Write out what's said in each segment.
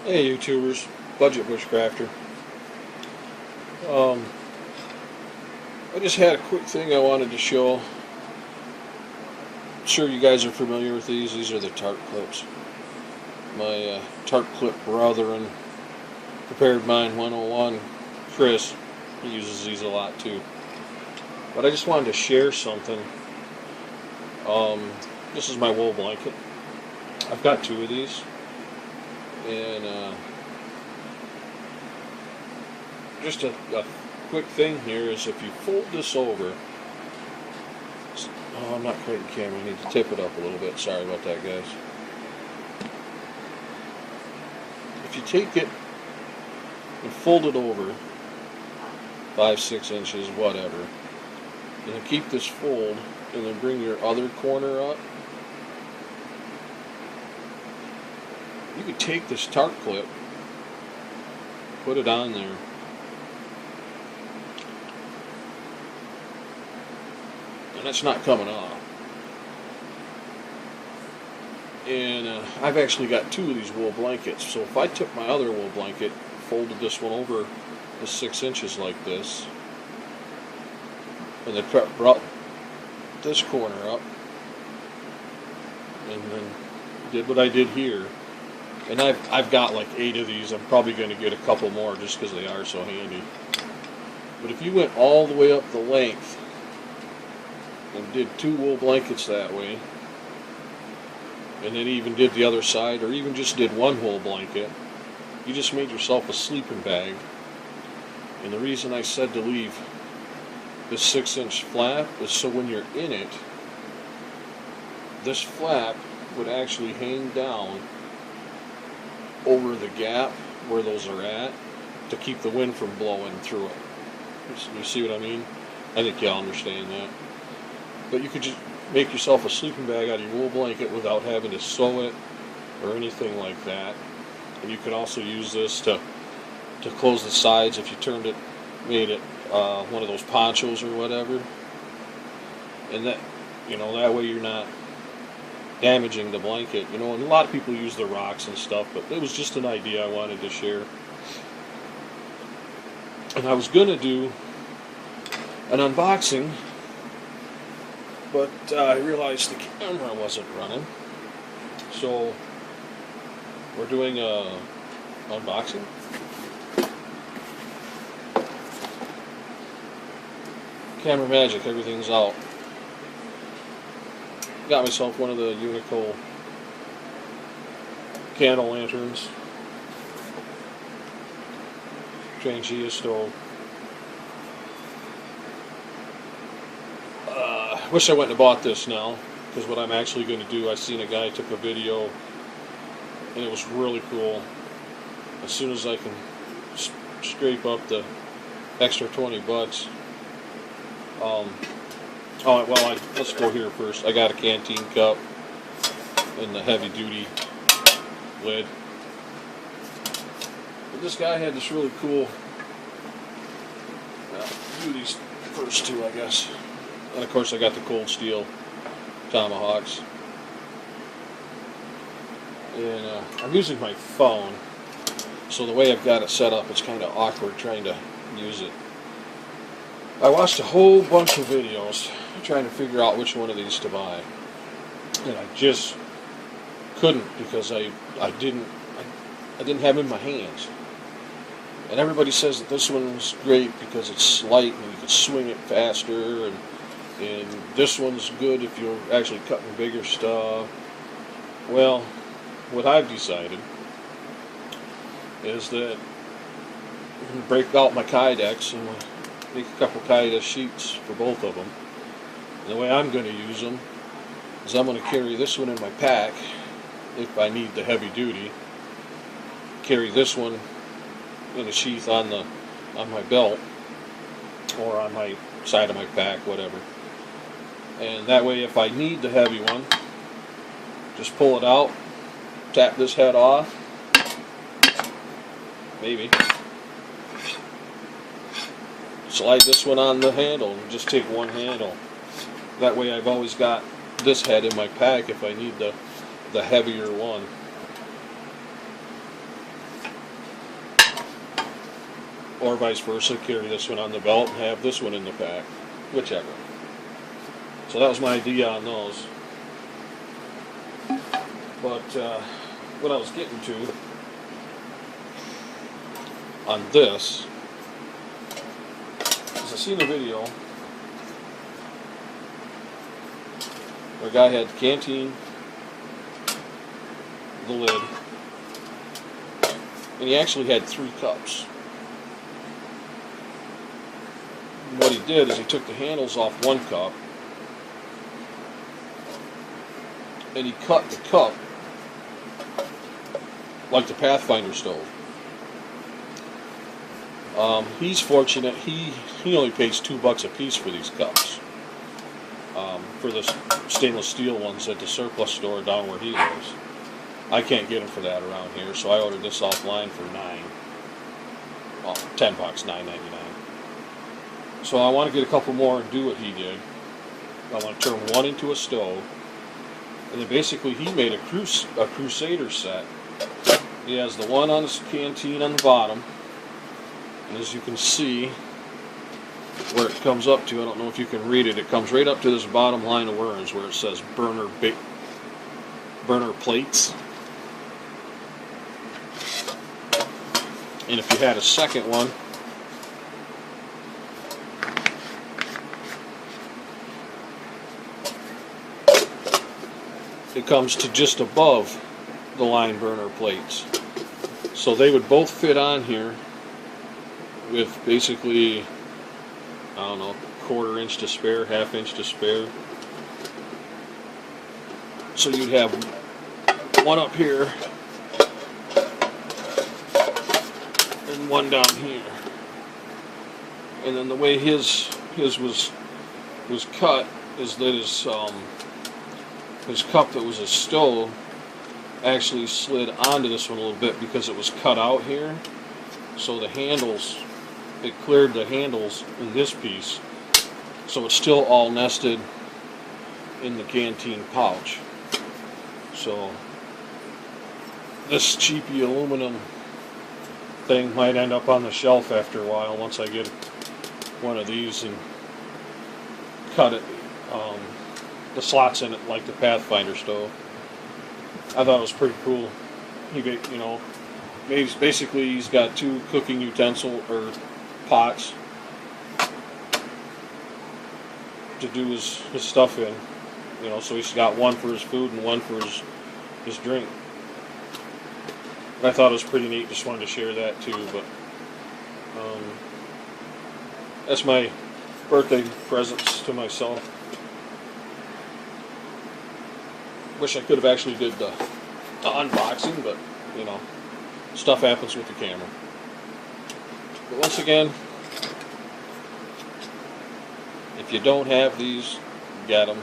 Hey YouTubers, Budget Bushcrafter. Um, I just had a quick thing I wanted to show. I'm sure you guys are familiar with these. These are the Tart clips. My Tart clip brethren prepared mine 101. Chris, he uses these a lot too. But I just wanted to share something. This is my wool blanket. I've got two of these. And just a quick thing here is if you fold this over, oh, I'm not quite in camera, I need to tip it up a little bit, sorry about that guys. If you take it and fold it over 5-6 inches, whatever, and then keep this fold and then bring your other corner up, you could take this Tart clip, put it on there, and it's not coming off. And I've actually got two of these wool blankets, so if I took my other wool blanket, folded this one over the 6 inches like this, and then brought this corner up, and then did what I did here. And I've got like 8 of these. I'm probably going to get a couple more just because they are so handy. But if you went all the way up the length and did 2 wool blankets that way, and then even did the other side, or even just did 1 wool blanket, you just made yourself a sleeping bag. And the reason I said to leave this 6-inch flap is so when you're in it, this flap would actually hang down over the gap where those are at to keep the wind from blowing through it. You see what I mean? I think y'all understand that. But you could just make yourself a sleeping bag out of your wool blanket without having to sew it or anything like that. And you could also use this to close the sides if you turned it, made it one of those ponchos or whatever. And that, that way you're not damaging the blanket, and a lot of people use the rocks and stuff, but it was just an idea I wanted to share. And I was going to do an unboxing, but I realized the camera wasn't running, so we're doing a unboxing. Camera magic, everything's out. Got myself one of the Unico candle lanterns. Trangia stove. Wish I went and bought this now, because what I'm actually going to do, I seen a guy took a video, and it was really cool. As soon as I can scrape up the extra 20 bucks, let's go here first. I got a canteen cup and the heavy duty lid. But this guy had this really cool, do these first two, I guess. And of course I got the cold steel tomahawks. And I'm using my phone, so the way I've got it set up, it's kind of awkward trying to use it. I watched a whole bunch of videos trying to figure out which one of these to buy, and I just couldn't, because I didn't have them in my hands. And everybody says that this one's great because it's light and you can swing it faster, and this one's good if you're actually cutting bigger stuff. Well, what I've decided is that I'm going to break out my Kydex and make a couple Kydex sheets for both of them. And the way I'm going to use them is I'm going to carry this one in my pack if I need the heavy duty. Carry this one in a sheath on my belt or on my side of my pack, whatever. And that way, if I need the heavy one, just pull it out, tap this head off, maybe. Slide this one on the handle and just take one handle. That way I've always got this head in my pack if I need the heavier one. or vice versa, carry this one on the belt and have this one in the pack, whichever. So that was my idea on those. But what I was getting to on this is I seen a video where a guy had the canteen, the lid, and he actually had 3 cups. And what he did is he took the handles off one cup and he cut the cup like the Pathfinder stove. He's fortunate, he only pays $2 a piece for these cups. For the stainless steel ones at the surplus store down where he lives. I can't get them for that around here, so I ordered this offline for $10, $9.99. So I want to get a couple more and do what he did. I want to turn one into a stove, and then basically he made a Crusader set. He has the one on his canteen on the bottom, and as you can see where it comes up to, I don't know if you can read it, it comes right up to this bottom line of words where it says burner plates. And if you had a second one, it comes to just above the line burner plates. So they would both fit on here with basically, I don't know, 1/4 inch to spare, 1/2 inch to spare. So you'd have one up here and one down here. And then the way his was cut is that his cup that was a stove actually slid onto this one a little bit because it was cut out here. So the handles, it cleared the handles in this piece, so it's still all nested in the canteen pouch. So this cheapy aluminum thing might end up on the shelf after a while once I get one of these and cut it, the slots in it like the Pathfinder stove. I thought it was pretty cool. He, you know, basically he's got 2 cooking utensil or pots to do his stuff in, you know, so he's got one for his food and one for his drink. I thought it was pretty neat, just wanted to share that too. But that's my birthday presents to myself. Wish I could have actually did the unboxing, but you know, stuff happens with the camera. But once again, if you don't have these, get them.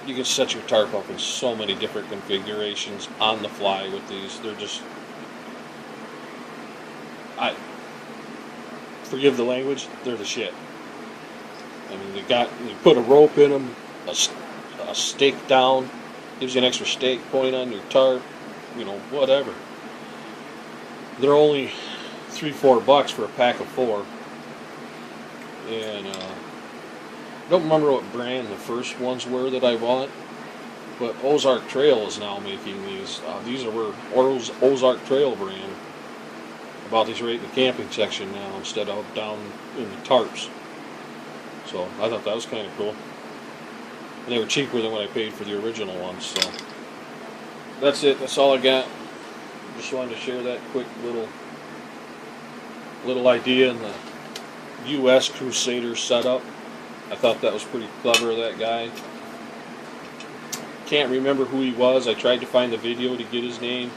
You can set your tarp up in so many different configurations on the fly with these. They're just, forgive the language, they're the shit. I mean, you put a rope in them, a stake down, gives you an extra stake point on your tarp, you know, whatever. They're only $3-4 for a pack of 4. And I don't remember what brand the first ones were that I bought, but Ozark Trail is now making these. These are where Ozark Trail brand. I bought these right in the camping section now instead of down in the tarps. So I thought that was kind of cool. And they were cheaper than what I paid for the original ones. So that's it. That's all I got. Just wanted to share that quick little idea in the U.S. Crusader setup. I thought that was pretty clever of that guy. Can't remember who he was. I tried to find the video to get his name.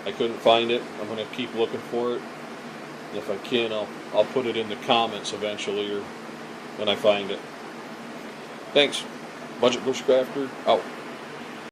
I couldn't find it. I'm going to keep looking for it. And if I can, I'll put it in the comments eventually or when I find it. Thanks. Budget Bushcrafter out.